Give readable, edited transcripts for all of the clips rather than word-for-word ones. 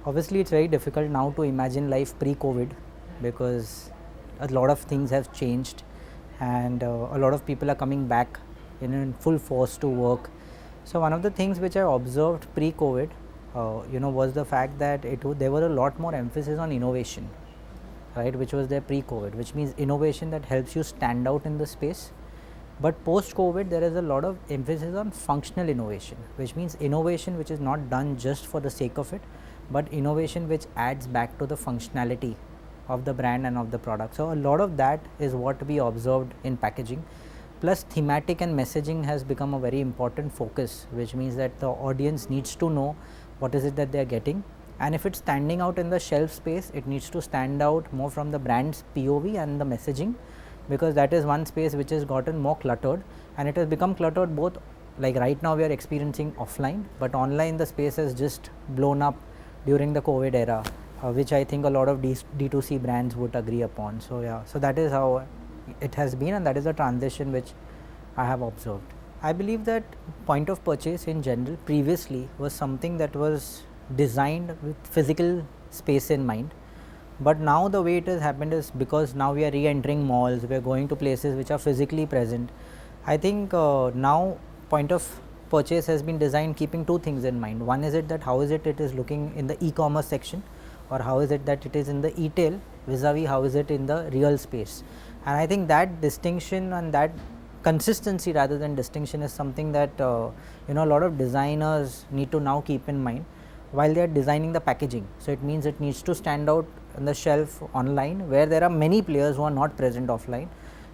Obviously, it's very difficult now to imagine life pre-COVID because a lot of things have changed, and a lot of people are coming back in full force to work. So one of the things which I observed pre-COVID, was the fact that there was a lot more emphasis on innovation, right, which was there pre-COVID, which means innovation that helps you stand out in the space. But post-COVID, there is a lot of emphasis on functional innovation, which means innovation which is not done just for the sake of it, but innovation which adds back to the functionality of the brand and of the product. So a lot of that is what we observed in packaging. Plus, thematic and messaging has become a very important focus, which means that the audience needs to know what is it that they are getting, and if it's standing out in the shelf space, it needs to stand out more from the brand's POV and the messaging, because that is one space which has gotten more cluttered, and it has become cluttered both, like right now we are experiencing offline, but online the space has just blown up during the COVID era, which I think a lot of D2C brands would agree upon. So yeah, so that is how it has been, and that is a transition which I have observed. I believe that point of purchase in general previously was something that was designed with physical space in mind, but now the way it has happened is because now we are re-entering malls, we are going to places which are physically present. I think now point of purchase has been designed keeping two things in mind. One is it that how is it is looking in the e-commerce section, or how is it that it is in the e-tail vis-a-vis how is it in the real space. And I think that distinction and that consistency rather than distinction is something that a lot of designers need to now keep in mind while they are designing the packaging. So it means it needs to stand out on the shelf online where there are many players who are not present offline,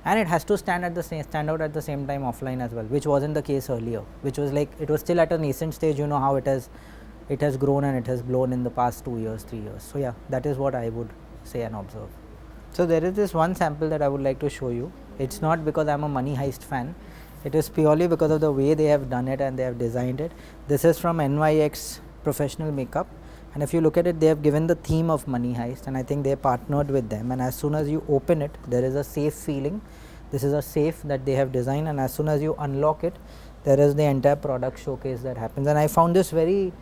and it has to stand out at the same time offline as well, which wasn't the case earlier, which was like it was still at a nascent stage. You know how it has grown and it has blown in the past 2 years, 3 years. So yeah, that is what I would say and observe. So there is this one sample that I would like to show you. It's not because I'm a Money Heist fan, it is purely because of the way they have done it and they have designed it. This is from NYX Professional Makeup, and if you look at it, they have given the theme of Money Heist, and I think they partnered with them, and as soon as you open it, there is a safe feeling. This is a safe that they have designed, and as soon as you unlock it, there is the entire product showcase that happens. And I found this very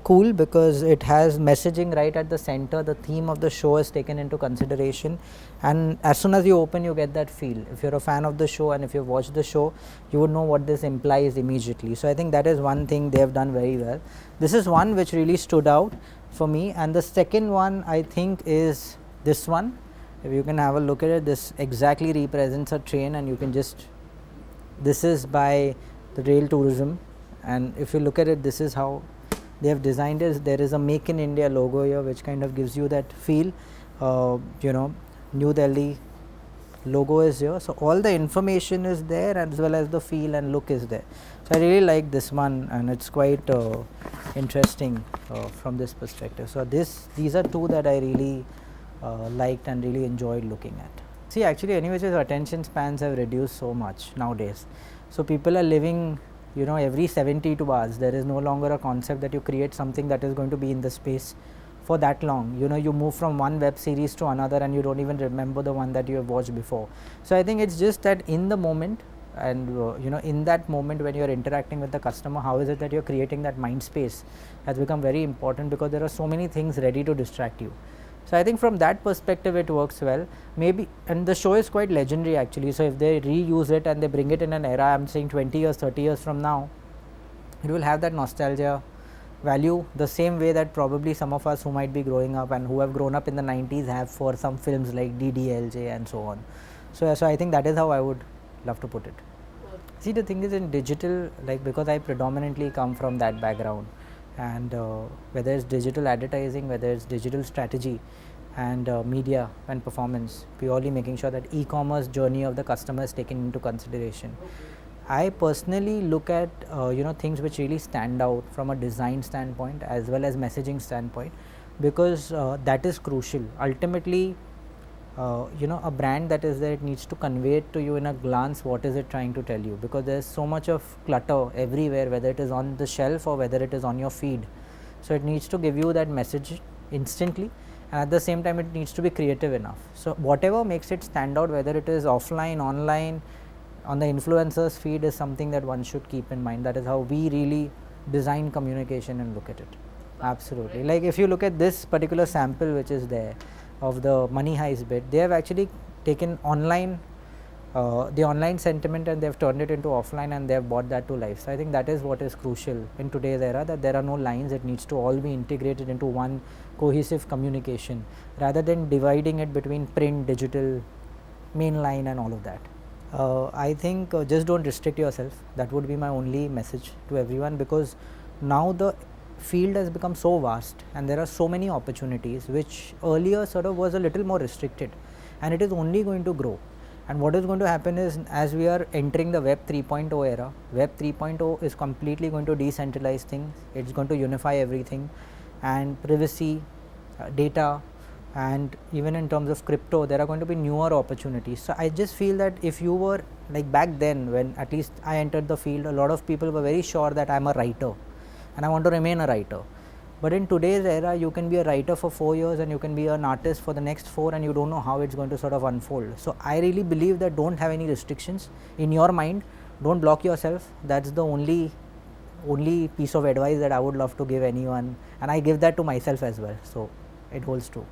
cool because it has messaging right at the center. The theme of the show is taken into consideration, and as soon as you open, you get that feel. If you're a fan of the show and if you've watched the show, you would know what this implies immediately. So I think that is one thing they have done very well. This is one which really stood out for me, and the second one I think is this one. If you can have a look at it, this exactly represents a train, and you can this is by the rail tourism, and if you look at it, this is how they have designed it. There is a Make in India logo here, which kind of gives you that feel. New Delhi logo is here, so all the information is there as well as the feel and look is there. So I really like this one, and it's quite interesting from this perspective. So these are two that I really liked and really enjoyed looking at. See, actually, anyways, attention spans have reduced so much nowadays. So people are living every 72 hours. There is no longer a concept that you create something that is going to be in the space for that long. You move from one web series to another and you don't even remember the one that you have watched before. So I think it's just that in the moment, and in that moment when you are interacting with the customer, how is it that you're creating that mind space has become very important, because there are so many things ready to distract you. So I think from that perspective it works well. Maybe, and the show is quite legendary actually, so if they reuse it and they bring it in an era, I'm saying 20 years, 30 years from now, it will have that nostalgia value the same way that probably some of us who might be growing up and who have grown up in the 90s have for some films like DDLJ and so on. So I think that is how I would love to put it. See, the thing is, in digital, like, because I predominantly come from that background, and whether it's digital advertising, whether it's digital strategy and media and performance, purely making sure that e-commerce journey of the customer is taken into consideration. I personally look at things which really stand out from a design standpoint as well as messaging standpoint, because that is crucial. Ultimately, a brand that is there, it needs to convey it to you in a glance what is it trying to tell you, because there is so much of clutter everywhere, whether it is on the shelf or whether it is on your feed. So it needs to give you that message instantly, and at the same time it needs to be creative enough. So whatever makes it stand out, whether it is offline, online, on the influencers feed, is something that one should keep in mind. That is how we really design communication and look at it. Absolutely. Like if you look at this particular sample which is there of the money heist bit, they have actually taken online the online sentiment and they have turned it into offline and they have brought that to life. So I think that is what is crucial in today's era, that there are no lines, it needs to all be integrated into one cohesive communication rather than dividing it between print, digital, mainline and all of that. I think just don't restrict yourself. That would be my only message to everyone, because now the field has become so vast and there are so many opportunities which earlier sort of was a little more restricted, and it is only going to grow. And what is going to happen is, as we are entering the Web 3.0 era, Web 3.0 is completely going to decentralize things, it's going to unify everything, and privacy, data, and even in terms of crypto, there are going to be newer opportunities. So I just feel that if you were like back then, when at least I entered the field, a lot of people were very sure that I'm a writer and I want to remain a writer. But in today's era, you can be a writer for 4 years and you can be an artist for the next 4, and you don't know how it's going to sort of unfold. So I really believe that don't have any restrictions in your mind, don't block yourself. That's the only piece of advice that I would love to give anyone, and I give that to myself as well, so it holds true.